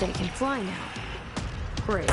They can fly now. Great.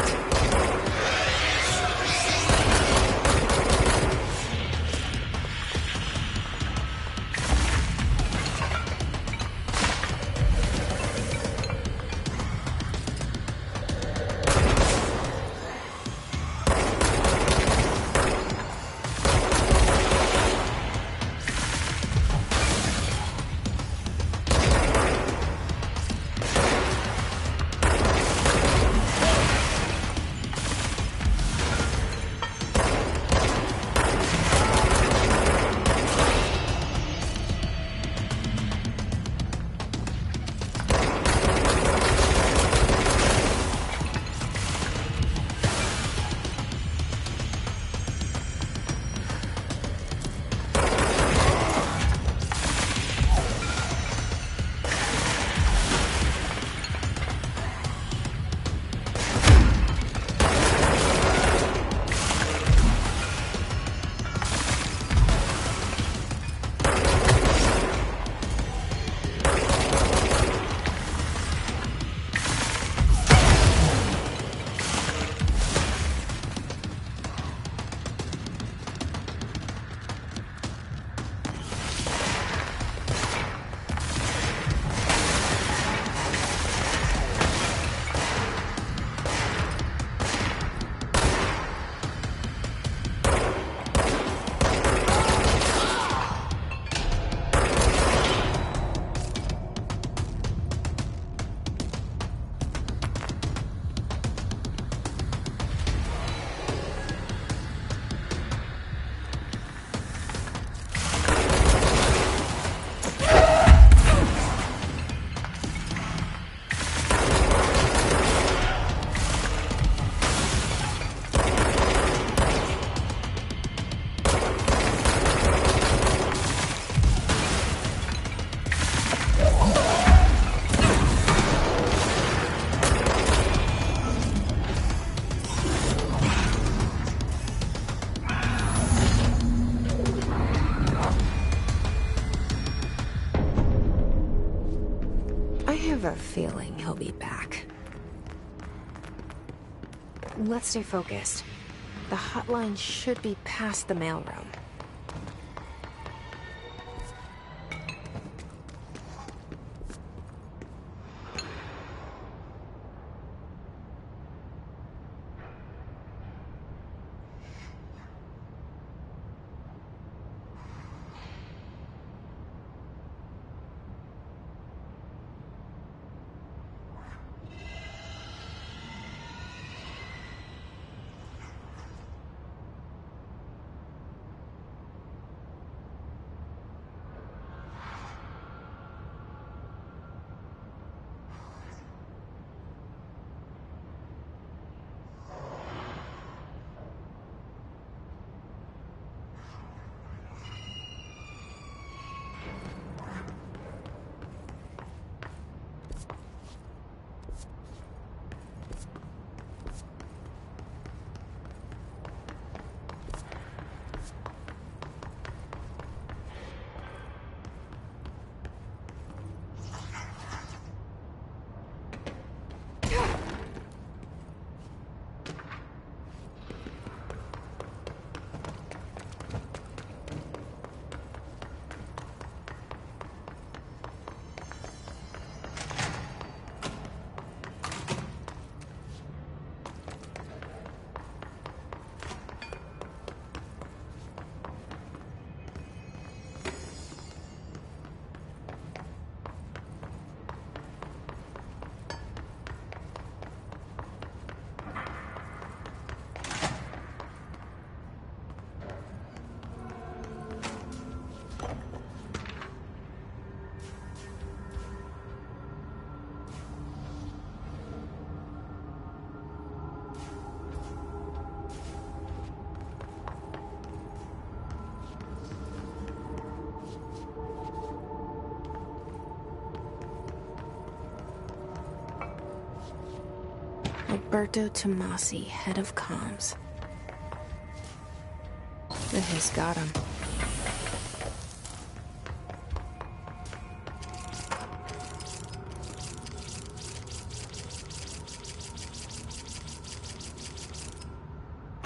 I have a feeling he'll be back. Let's stay focused. The hotline should be past the mailroom. Alberto Tomasi, head of comms. He's got him.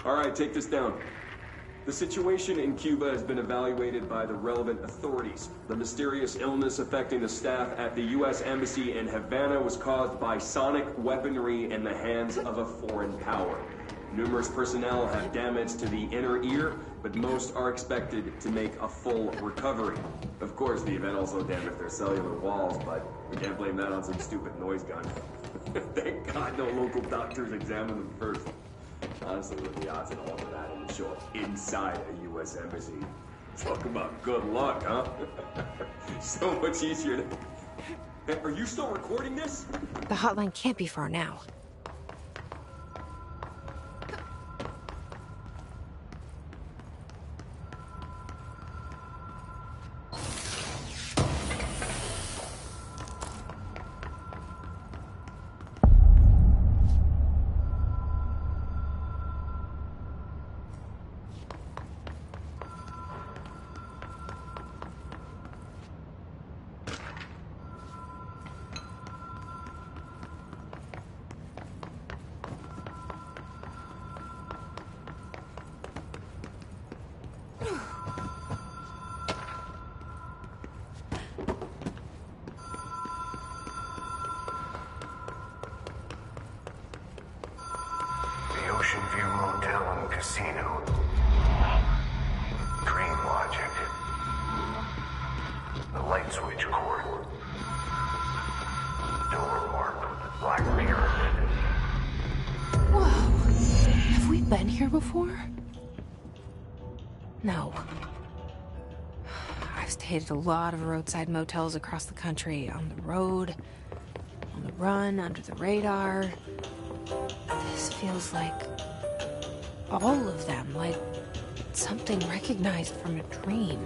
All right, take this down. The situation in Cuba has been evaluated by the relevant authorities. The mysterious illness affecting the staff at the U.S. Embassy in Havana was caused by sonic weaponry in the hands of a foreign power. Numerous personnel have damage to the inner ear, but most are expected to make a full recovery. Of course, the event also damaged their cellular walls, but we can't blame that on some stupid noise gun. Thank God no local doctors examined them first. Honestly, with the odds and all of that, it would show up inside a U.S. embassy. Talk about good luck, huh? So much easier to... Hey, are you still recording this? The hotline can't be far now. Casino. Dream logic. The light switch cord. Door marked with the black pyramid. Whoa. Have we been here before? No. I've stayed at a lot of roadside motels across the country, on the road, on the run, under the radar. This feels like all of them, like something recognized from a dream.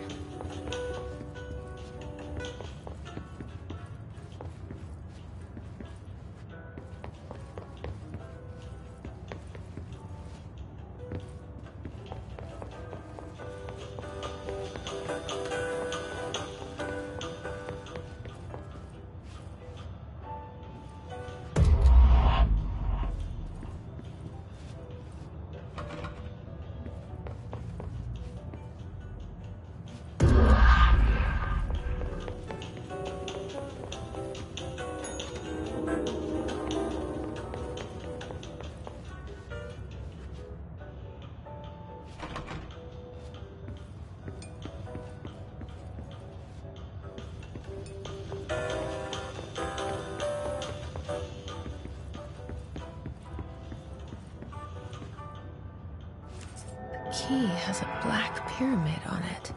The key has a black pyramid on it.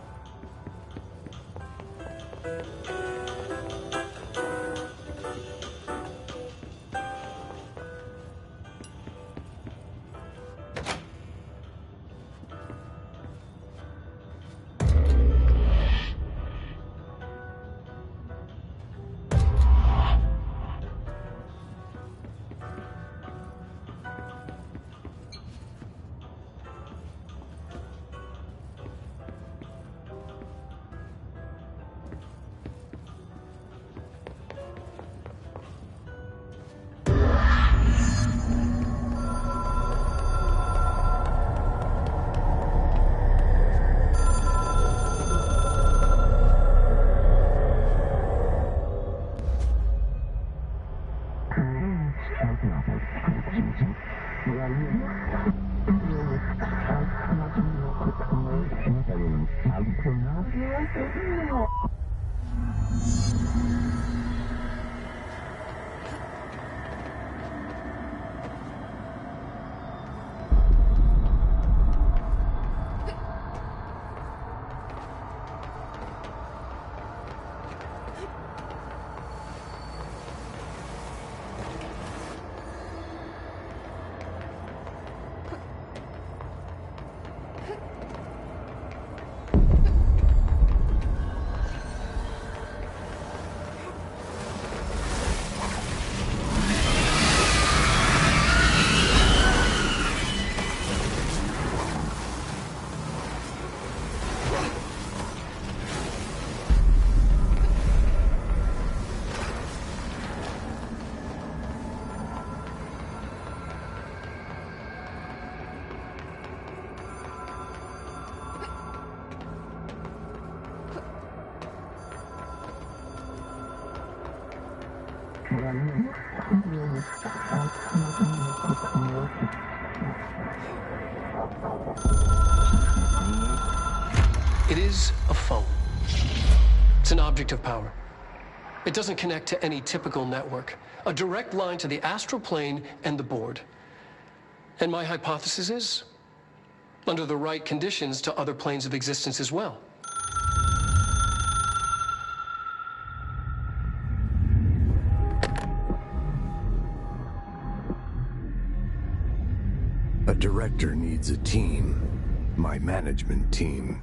It is a phone. It's an object of power. It doesn't connect to any typical network. A direct line to the astral plane and the board. And my hypothesis is, under the right conditions, to other planes of existence as well. A director needs a team. My management team.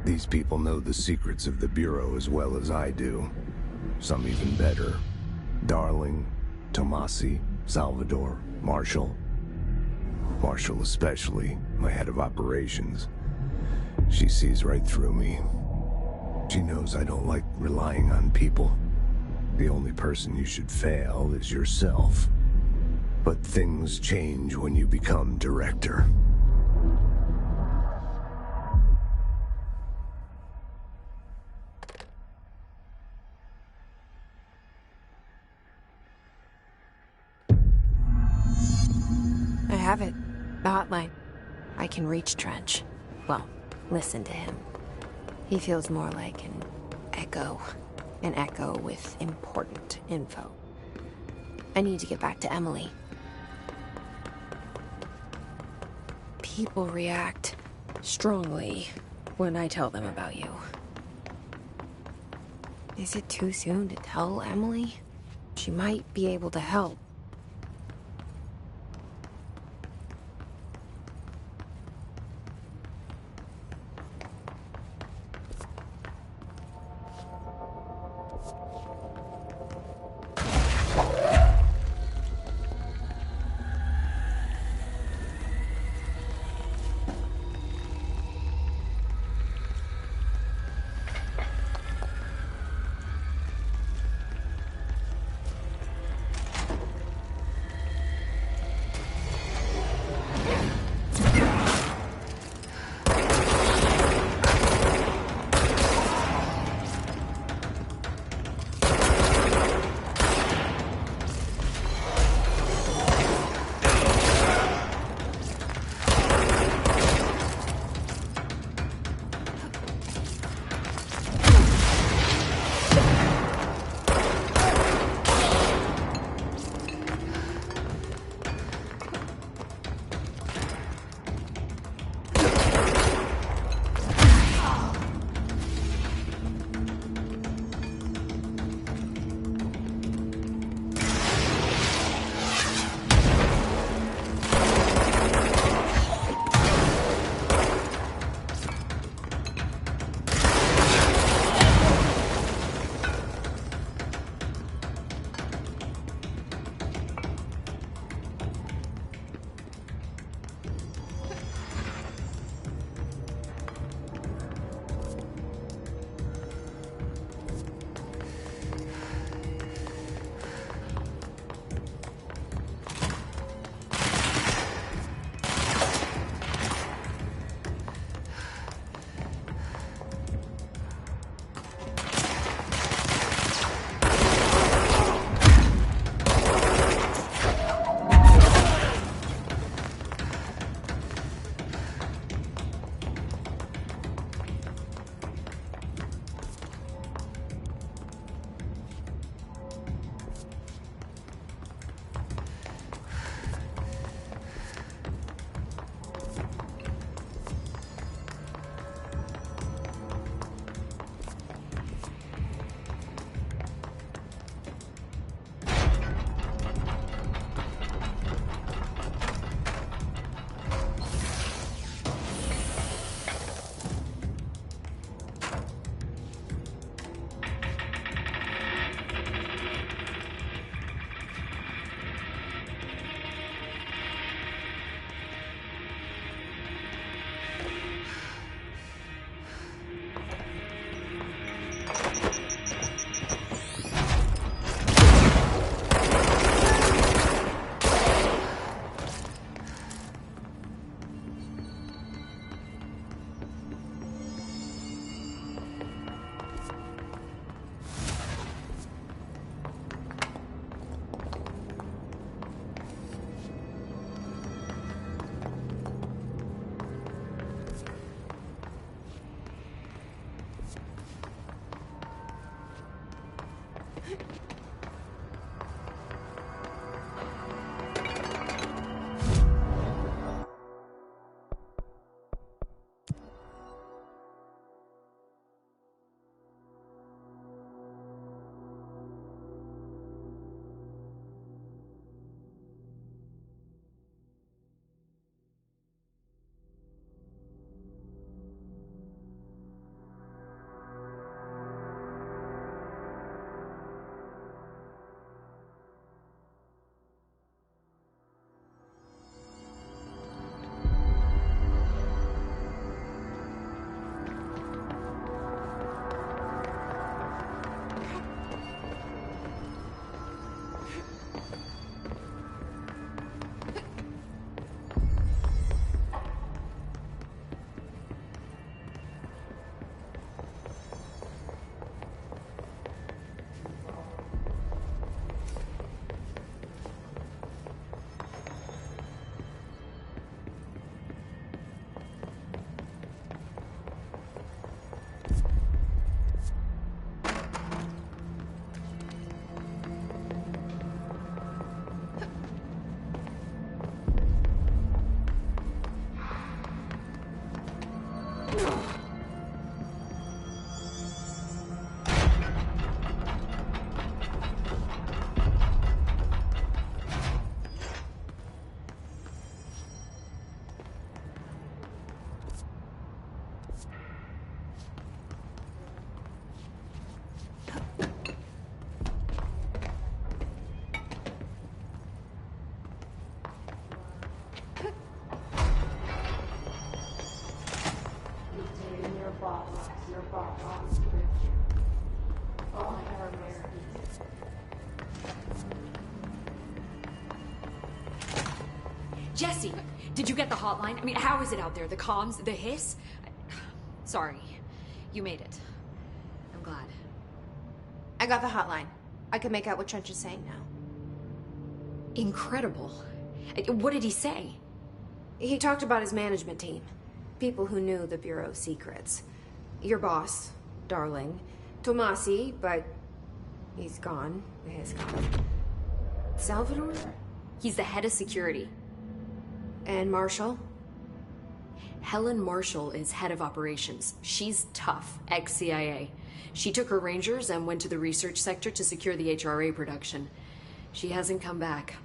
These people know the secrets of the Bureau as well as I do. Some even better. Darling, Tomasi, Salvador, Marshall. Marshall especially, my head of operations. She sees right through me. She knows I don't like relying on people. The only person you should fail is yourself. But things change when you become director. I have it. The hotline. I can reach Trench. Well, listen to him. He feels more like an echo. An echo with important info. I need to get back to Emily. People react strongly when I tell them about you. Is it too soon to tell Emily? She might be able to help. Jesse, did you get the hotline? I mean, how is it out there? The comms, the hiss? Sorry, you made it. I'm glad. I got the hotline. I can make out what Trench is saying now. Incredible. What did he say? He talked about his management team. People who knew the Bureau's secrets. Your boss, Darling. Tomasi, but he's gone. He's gone. Salvador? He's the head of security. And Marshall? Helen Marshall is head of operations. She's tough, ex-CIA. She took her Rangers and went to the research sector to secure the HRA production. She hasn't come back.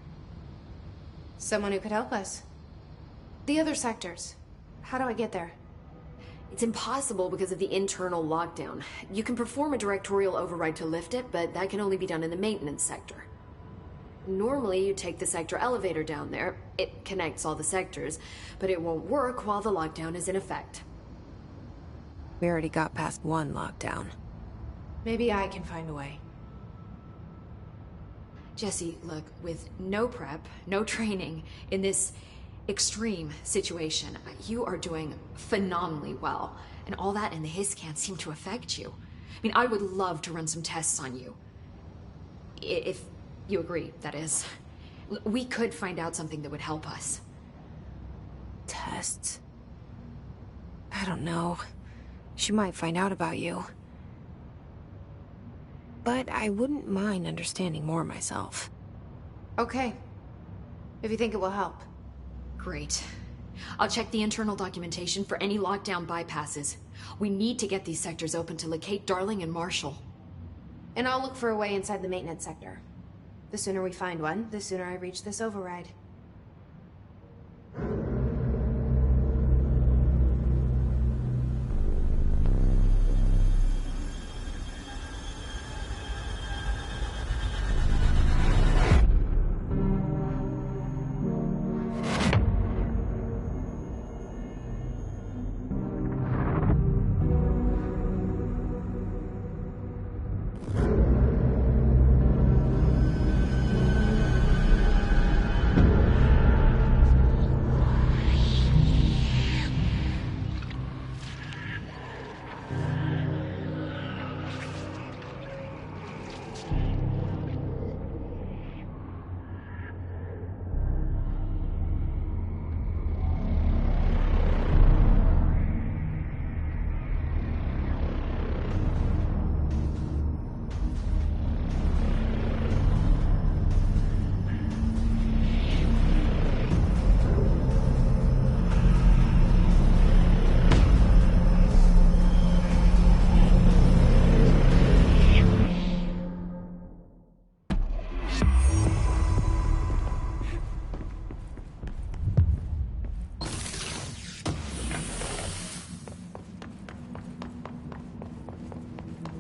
Someone who could help us. The other sectors. How do I get there? It's impossible because of the internal lockdown. You can perform a directorial override to lift it, but that can only be done in the maintenance sector. Normally, you take the sector elevator down there. It connects all the sectors, but it won't work while the lockdown is in effect. We already got past one lockdown. Maybe I can find a way. Jesse, look, with no prep, no training, in this extreme situation, you are doing phenomenally well. And all that and the hiss can't seem to affect you. I mean, I would love to run some tests on you. If you agree, that is. We could find out something that would help us. Tests? I don't know. She might find out about you. But I wouldn't mind understanding more myself. Okay. If you think it will help. Great. I'll check the internal documentation for any lockdown bypasses. We need to get these sectors open to locate Darling and Marshall. And I'll look for a way inside the maintenance sector. The sooner we find one, the sooner I reach this override.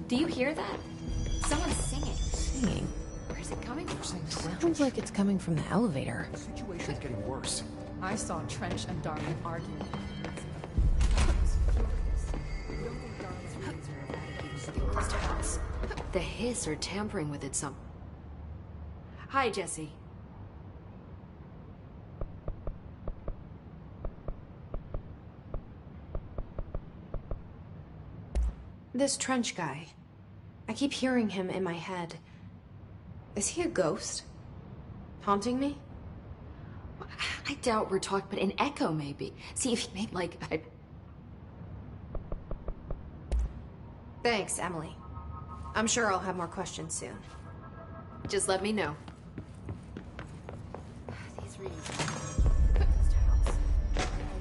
Do you hear that? Someone's singing. Singing? Where's it coming from? Sounds like it's coming from the elevator. The situation's getting worse. I saw Trench and Darling arguing. The hiss are tampering with it some. Hi, Jesse. This Trench guy. I keep hearing him in my head. Is he a ghost? Haunting me? I doubt we're talking, but an echo maybe. See if he made like Thanks, Emily. I'm sure I'll have more questions soon. Just let me know. These readings. A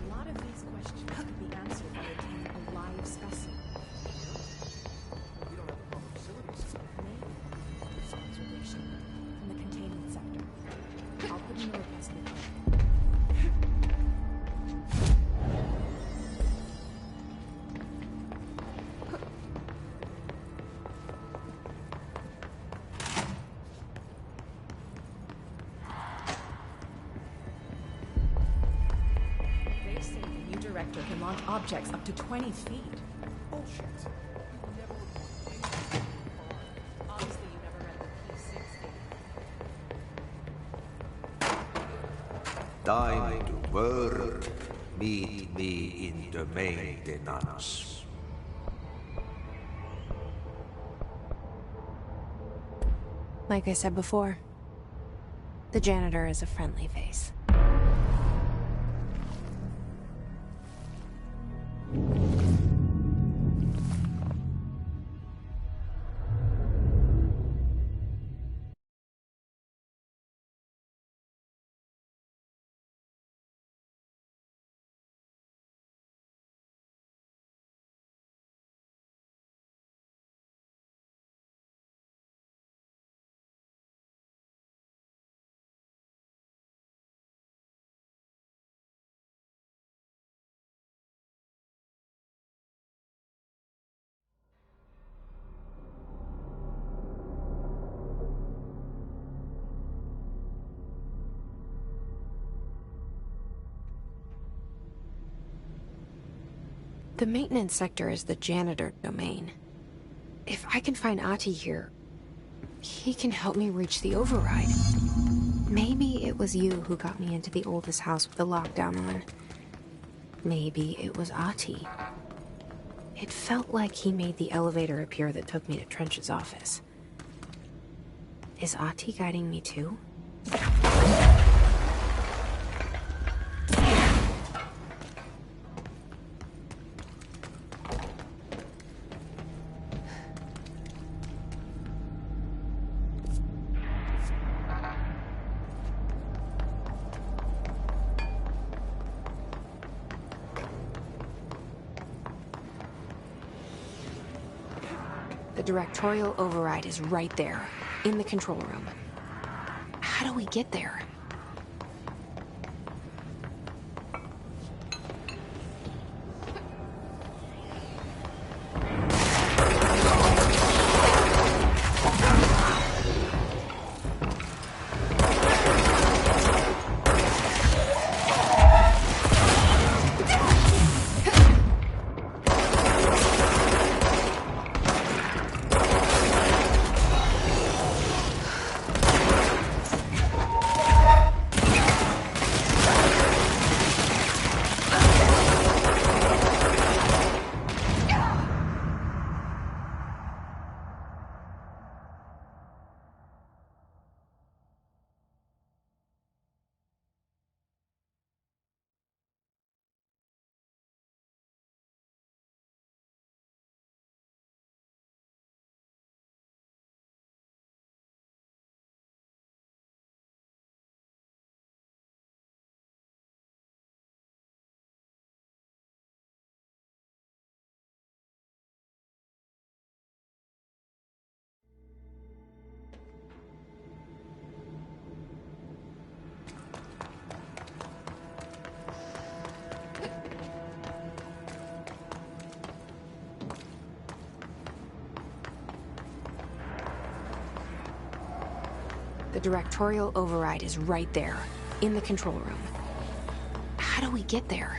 lot of these questions could be answered by obtaining a live specimen. We don't have the proper facilities. Maybe it's observation from the containment sector. I'll put in a request in the code. They say the new director can launch objects up to 20 feet. Bullshit. Obviously, you never read the P6 data. Time to work. Meet me in the maintenance. Like I said before, the janitor is a friendly face. The maintenance sector is the janitor domain. If I can find Ahti here, he can help me reach the override. Maybe it was you who got me into the oldest house with the lockdown on. Maybe it was Ahti. It felt like he made the elevator appear that took me to Trench's office. Is Ahti guiding me too? The directorial override is right there, in the control room. How do we get there? The directorial override is right there, in the control room. How do we get there?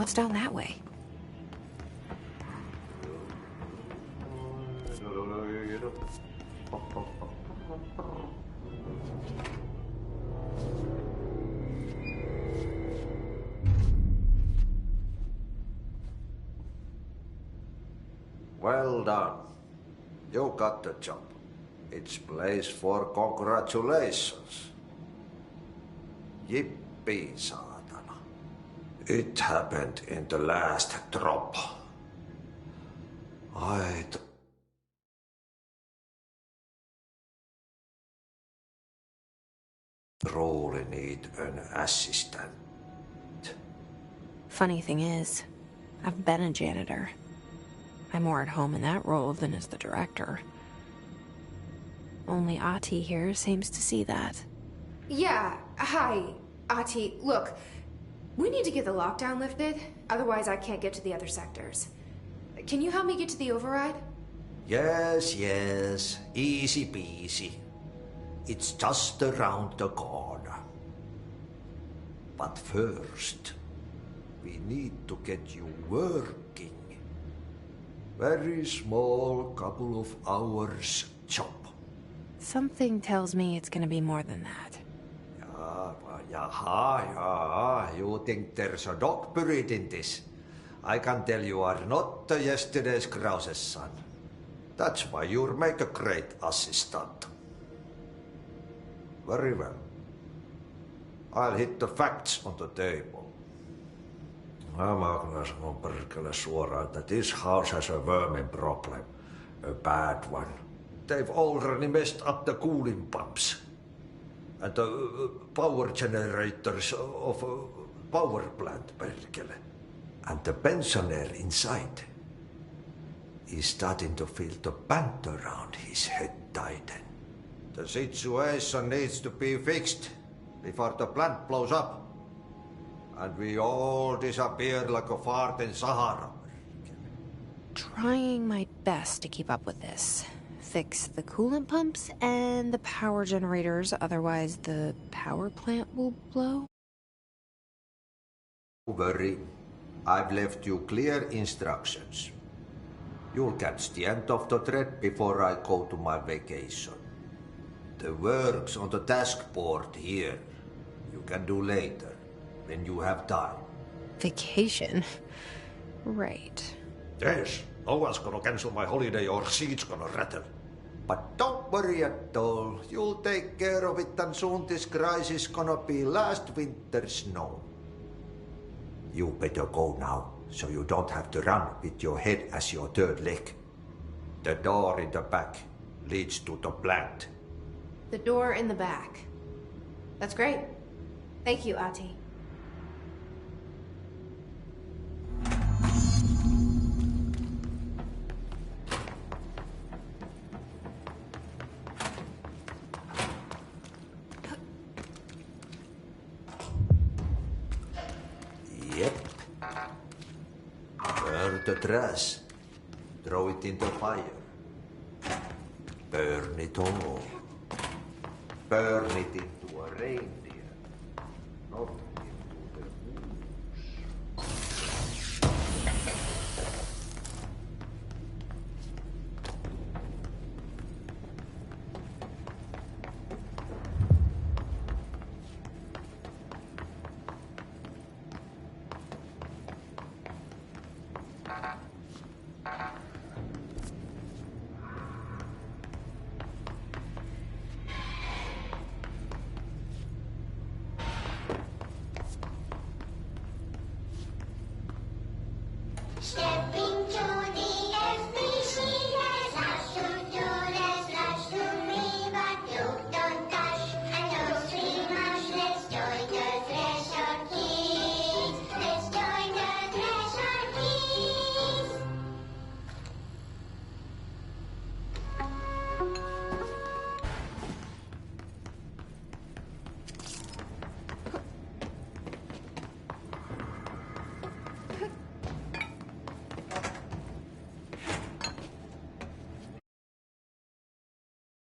What's down that way? Well done. You got the job. It's place for congratulations. Yippee, saatana. It happened in the last drop. I truly need an assistant. Funny thing is, I've been a janitor. I'm more at home in that role than as the director. Only Ati here seems to see that. Yeah, hi, Ati. Look, we need to get the lockdown lifted, otherwise I can't get to the other sectors. Can you help me get to the override? Yes, easy peasy. It's just around the corner. But first, we need to get you working. Very small, couple of hours job. Something tells me it's gonna be more than that. You think there's a dog buried in this? I can tell you are not yesterday's Krause's son. That's why you'll make a great assistant. Very well. I'll hit the facts on the table. Mä kyllä sanon perkele suoraan, that this house has a vermin problem. A bad one. They've already messed up the cooling pumps. And the power generators of a power plant, perkele. And the pensioner inside is starting to feel the band around his head tighten. The situation needs to be fixed before the plant blows up. And we all disappear like a fart in Sahara. Trying my best to keep up with this. Fix the coolant pumps and the power generators, otherwise the power plant will blow. Don't worry. I've left you clear instructions. You'll catch the end of the thread before I go to my vacation. The work's on the task board here. You can do later, when you have time. Vacation? Right. Yes, no one's gonna cancel my holiday or seat's gonna rattle. But don't worry at all. You'll take care of it and soon this crisis gonna be last winter's snow. You better go now, so you don't have to run with your head as your third leg. The door in the back leads to the plant. The door in the back. That's great. Thank you, Ati. Yep. Burn the trash. Throw it in the fire. Burn it all. Burn it into a reindeer. Not